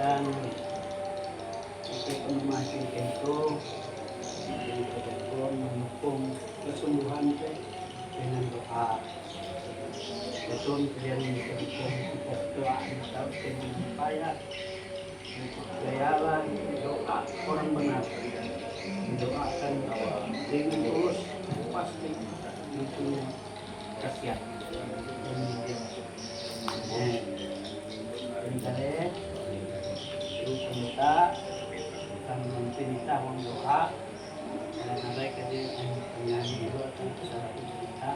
dan untuk memastikan itu betul mendukung kesembuhan dengan doa. Betul kalian mendukung doa atau supaya gayalah doa orang benar, mendoakan bahwa dengan tulus pasti mempunyai khasiat. Sebenarnya itu kita akan meminta doa dan ada kejadian penyanyi itu akan salah kita.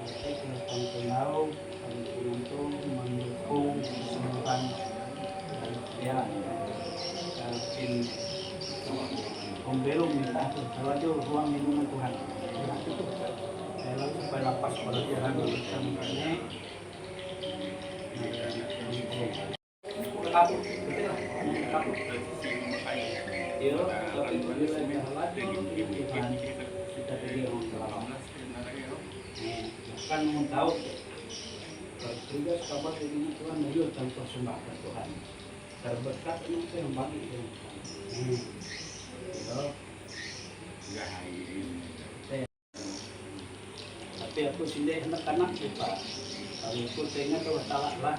Jadi kita tahu untuk mendukung kesembuhan dan ya mungkin pembelum minta kalau itu ruang minuman Tuhan. Dalam supaya lepas pada Tuhan bersama ini. Kan mau tahu tugas kabar ini Tuhan itu tanpa persembahkan Tuhan terberkat itu yang bagi tapi aku sendiri anak-anak juga kalau aku tengah kalau salah lah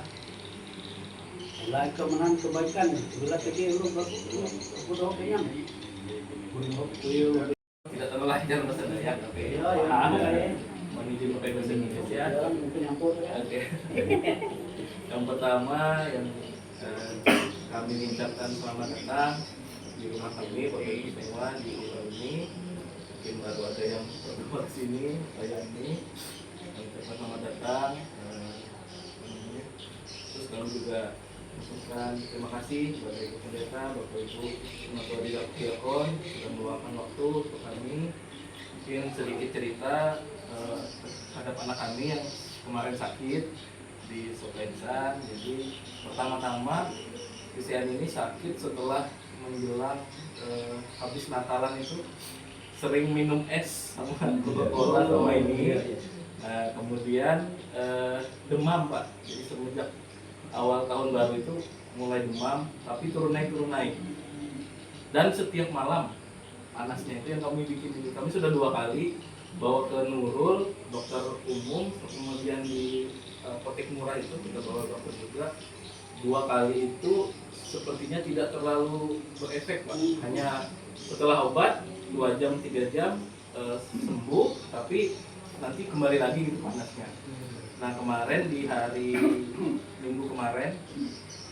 lah kemenangan kebaikan bila kecil lu udah kenyang tidak terlalu lancar bahasa Indonesia, oke. Menuju ke bahasa Indonesia. Oke. Yang pertama yang kami mengucapkan selamat datang di rumah kami pada istimewa di Pulau ini. Mungkin baru ada yang pertama ke sini, saya ini mengucapkan selamat datang. Terus kami juga mengucapkan terima kasih kepada Ibu Pendeta, Bapak Ibu Ketua Diakon sudah meluangkan waktu untuk kami. Mungkin sedikit cerita terhadap anak kami yang kemarin sakit di Sopensan. Jadi pertama-tama Christian ini sakit setelah menjelang habis Natalan itu sering minum es sama Coca-Cola sama ini. Kemudian demam Pak. Jadi semenjak awal tahun baru itu mulai demam, tapi turun naik. Dan setiap malam panasnya itu yang kami bikin ini. Kami sudah 2 kali bawa ke Nurul, dokter umum, kemudian di apotek murah itu kita bawa dokter juga. 2 kali itu sepertinya tidak terlalu berefek Pak. Hanya setelah obat 2 jam 3 jam sembuh, tapi nanti kembali lagi gitu panasnya. Nah kemarin di hari Minggu kemarin,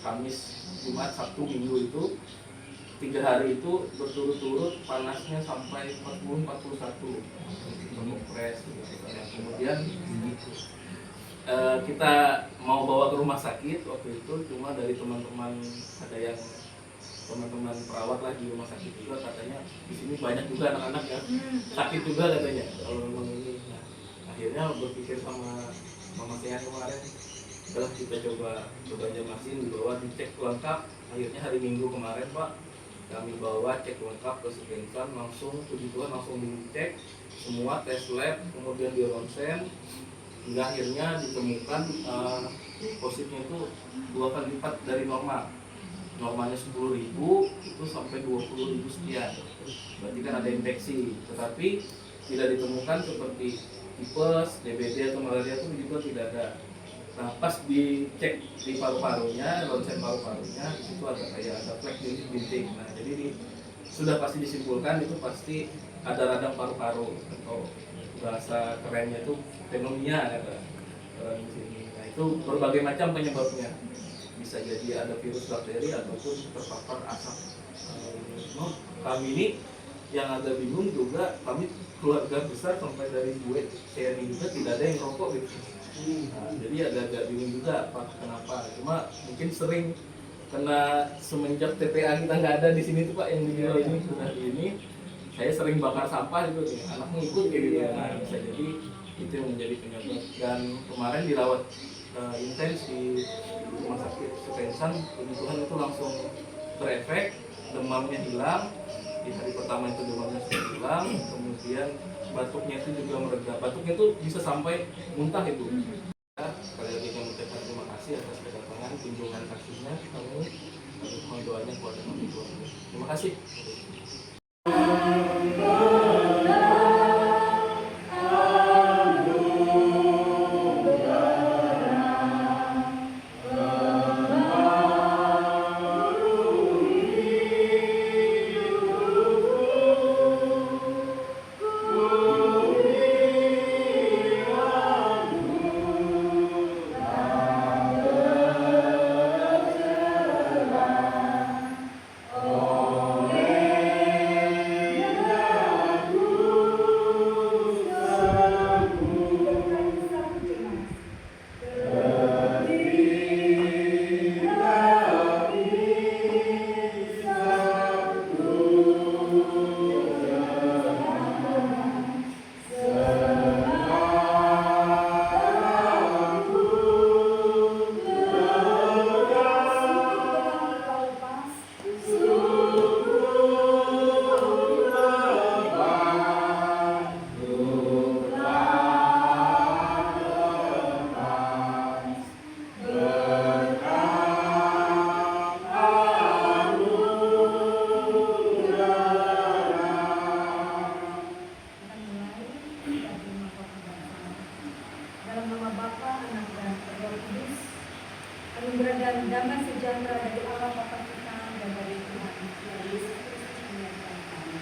Kamis, Jumat, Sabtu, Minggu itu 3 hari itu berturut-turut panasnya sampai 40-41 ngepres gitu. Kemudian kita mau bawa ke rumah sakit waktu itu, cuma dari teman-teman ada yang teman-teman perawat lah di rumah sakit juga katanya di sini banyak juga anak-anak yang sakit juga katanya kalau memang ini. Nah, akhirnya berpikir sama Mama Sehat kemarin setelah kita coba Banjarmasin dibawa dicek lengkap. Akhirnya hari Minggu kemarin Pak kami bawa cek lengkap ke Sopensan, langsung puji Tuhan langsung dicek semua tes lab, kemudian di ronsen hingga akhirnya ditemukan positifnya itu 2 kali lipat dari normal. Normalnya 10.000 itu sampai 20.000 sekian. Berarti kan ada infeksi, tetapi tidak ditemukan seperti tipes, DBD atau malaria itu juga tidak ada. Nah pas dicek di paru-parunya, ronsen paru-parunya, di situ ada flek bintik. Nah jadi sudah pasti disimpulkan itu pasti ada radang paru-paru atau bahasa kerennya itu pneumonia kata orang di sini. Nah itu berbagai macam penyebabnya. Bisa jadi ada virus bakteri ataupun terpapar asap. Kami ini yang agak bingung juga, kami keluarga besar sampai dari gue saya juga tidak ada yang rokok gitu. Nah, jadi agak bingung juga apa kenapa. Cuma mungkin sering kena semenjak TPA kita nggak ada di sini tuh Pak yang di ini sudah ini. Saya sering bakar sampah gitu, anak ngikut kayak gitu. Nah, bisa jadi itu yang menjadi penyebab. Dan kemarin dirawat intens di rumah sakit Sopensan, kebetulan itu langsung berefek, demamnya hilang. Di hari pertama itu demamnya sudah hilang, kemudian batuknya itu juga mereda. Batuknya itu bisa sampai muntah itu. Sekali lagi kami ucapkan terima kasih atas kedatangan kunjungan kasusnya, kami mohon doanya kepada kami keluarga. Terima kasih. Dalam nama Bapa, Anak, dan Roh Kudus. Anugerah dan damai sejahtera dari Allah Bapa kita dan dari Tuhan Yesus Kristus menyertai kami.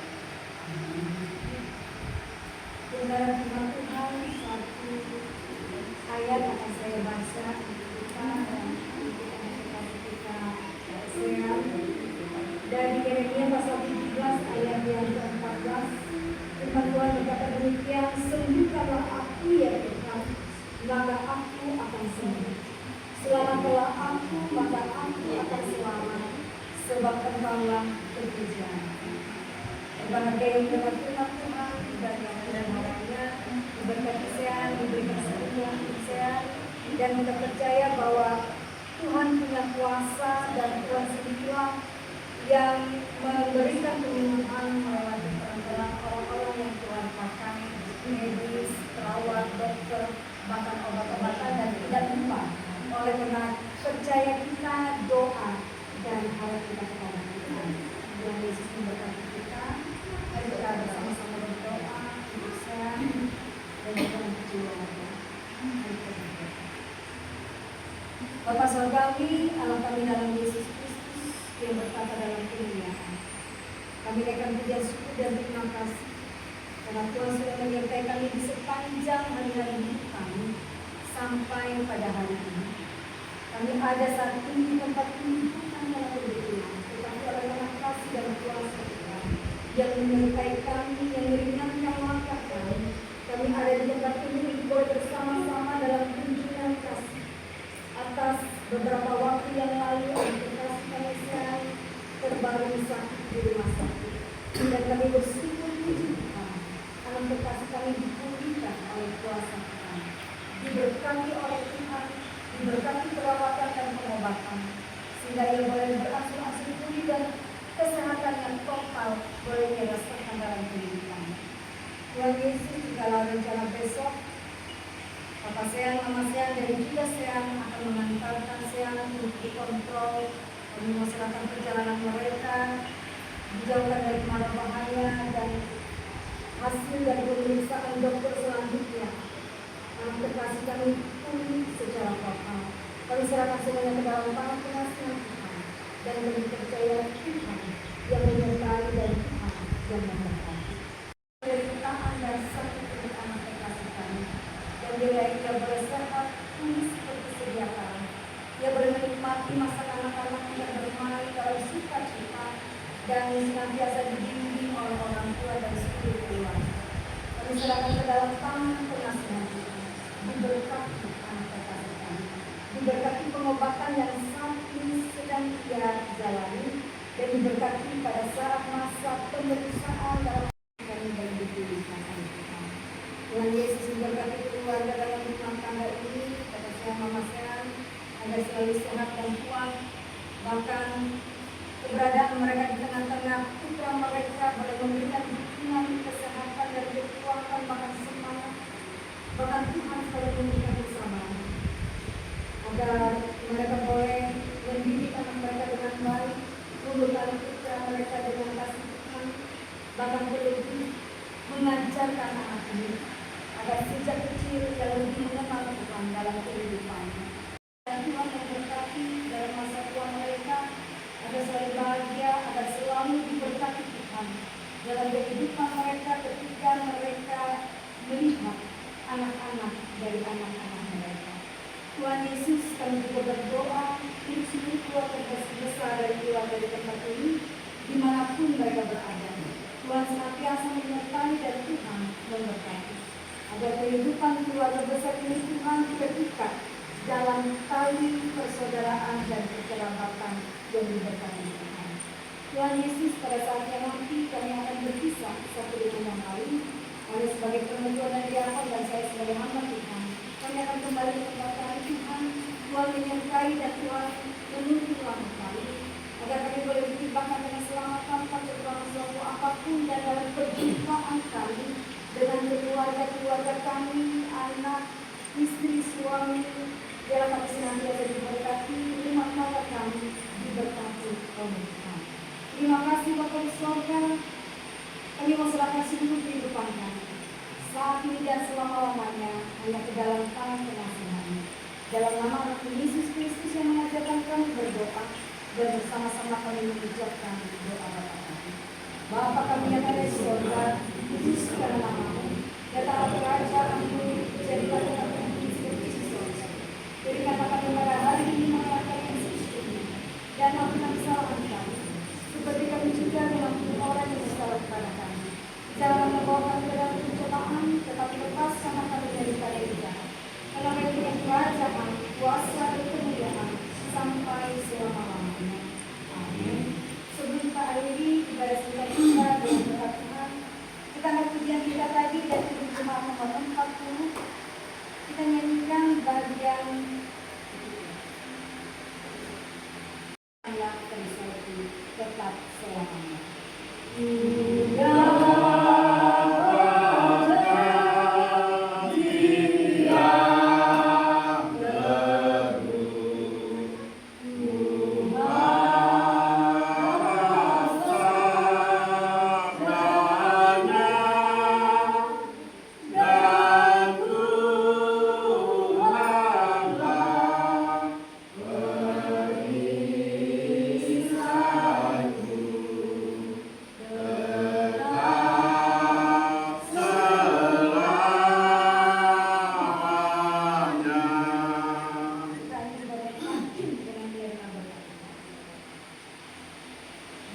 Kebenaran firman Tuhan, satu ayat akan saya baca untuk kita dan untuk anak kita sehat. Dari Yeremia pasal 17 ayat yang ke-14, firman Tuhan berkata demikian, sembuhkanlah aku ya Tuhan, maka aku akan sembuh. Selamatkanlah aku, maka aku akan selamat, sebab Engkaulah terpujian. Berbahagia firman Tuhan dan yang mudah-mudahannya diberkati sehat, diberikan sehat, sehat, dan kita percaya bahwa Tuhan punya kuasa dan Tuhan sendirilah yang memberikan penyembuhan melewati peran orang-orang yang Tuhan pakai, medis, perawat, dokter, bahkan obat-obatan, dan tidak lupa oleh karena percaya kita, doa dan harap kita kepada Tuhan. Tuhan Yesus memberkati kita. Mari kita bersama-sama berdoa untuk sehat dan juga untuk jiwa kita. Bapa Surgawi, Allah kami dalam Yesus Kristus yang berkata dalam kemuliaan, kami akan puja syukur dan terima kasih karena Tuhan sudah menyertai kami di sepanjang hari-hari hidup kami sampai pada hari ini. Kami ada saat ini di tempat ini bukan dalam kebetulan, tetapi oleh karena kasih dan kuasa Tuhan yang menyertai kami, yang meringankan langkah kami. Kami ada di tempat ini boleh bersama-sama dalam kunjungan kasih. Atas beberapa waktu yang lalu, kasih kami sehat terbaru sakit di rumah sakit, dan kami bersyukur puji Tuhan. Alam terkasih kami dipulihkan oleh kuasa Tuhan, diberkati oleh Tuhan, diberkati perawatan dan pengobatan, sehingga ia boleh berangsur-angsur pulih dan kesehatan yang total boleh dirasakan dalam kehidupan. Tuhan Yesus, jikalau rencana besok Papa Sean, Mama Sean, dan juga Sean akan mengantarkan Sean untuk dikontrol, memasukkan perjalanan mereka, dijauhkan dari mara bahaya, dan hasil dari pemeriksaan dokter selanjutnya. Alam terkasih kami pulih secara total. Kami serahkan semuanya ke dalam tangan pengasih Tuhan, dan kami percaya Tuhan yang menyertai dan Tuhan yang memberkati. Penderitaan dan sakit untuk anak terkasih kami, dan bila ia boleh sehat pulih seperti sedia kala. Ia boleh menikmati masa kanak-kanak yang bermain dalam sukacita dan senantiasa dibimbing oleh orang tua dan seluruh keluarga. Kami serahkan ke dalam tangan pengasihan Tuhan. Diberkati anak terkasih kami, diberkati pengobatan yang saat ini sedang ia jalani, dan diberkati pada saat masa pemeriksaan dalam kami dan dipulihkan oleh Tuhan. Tuhan Yesus memberkati keluarga dalam rumah tangga ini, kata saya Mama Sean, agar selalu sehat dan kuat, bahkan keberadaan mereka di tengah-tengah putra mereka boleh memberikan dukungan, kesehatan dan kekuatan, bahkan semangat, bahkan Tuhan selalu memberikan kesabaran, agar mereka boleh mereka dengan baik, tumbuhkan putra mereka dengan kasih Tuhan, bahkan berlebih mengajarkan anak ini agar sejak kecil ia lebih mengenal Tuhan dalam kehidupannya. Dan Tuhan yang berkati dalam masa tua mereka agar selalu bahagia, agar selalu diberkati Tuhan dalam kehidupan mereka ketika mereka melihat anak-anak dari anak-anak mereka. Tuhan Yesus, kami juga berdoa untuk seluruh keluarga besar dari keluarga di tempat ini, dimanapun mereka berada. Tuhan senantiasa menyertai dan Tuhan memberkati, agar kehidupan keluarga besar ini Tuhan terikat dalam tali persaudaraan dan kekerabatan yang diberkati Tuhan. Tuhan Yesus, pada saatnya nanti kami akan berpisah satu dengan yang lain. Oleh sebagai penentuan dan diakon dan saya sebagai hamba Tuhan, kami akan kembali ke tempat kami Tuhan. Tuhan menyertai dan Tuhan menuntun langkah kami, agar kami boleh ditimbangkan dengan selamat tanpa kekurangan suatu apapun, dan dalam perjumpaan kami dengan keluarga kami, anak, istri, suami, biarlah kami senantiasa diberkati, rumah tangga kami diberkati oleh Tuhan. Terima kasih Bapa di surga. Kami mau serahkan seluruh kehidupan kami saat ini dan selama-lamanya hanya ke dalam tangan pengasihan-Mu. Dalam nama anak Yesus Kristus yang mengajarkan kami berdoa, dan bersama-sama kami mengucapkan doa Bapa kami. Bapa kami yang ada di surga, dikuduskan nama-Mu, datanglah kerajaan-Mu, jadilah kehendakmu seperti di surga. Berikanlah kami pada hari ini makanan kami yang secukupnya, dan ampunilah kesalahan kami, seperti kami juga mengampuni orang yang bersalah kepada kami. Jangan membawa kami ke dalam pencobaan, tetapi lepaskanlah kami daripada yang jahat. Karena Engkau yang kerajaan, kuasa dan kemuliaan sampai selama-lamanya. Amin. Sebelum kita akhiri ibadah singkat kita dengan berkat Tuhan, kita angkat pujian kita tadi dari Jemaat nomor 40. Kita nyanyikan bagian yang tersedia tetap selamanya.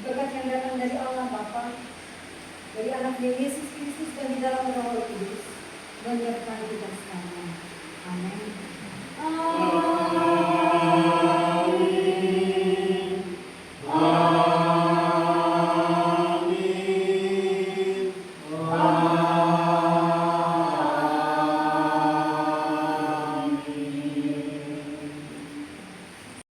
Berkat yang datang dari Allah Bapa, dari Anaknya Yesus Kristus, dan di dalam Roh Kudus menyertai kita sekalian. Amin.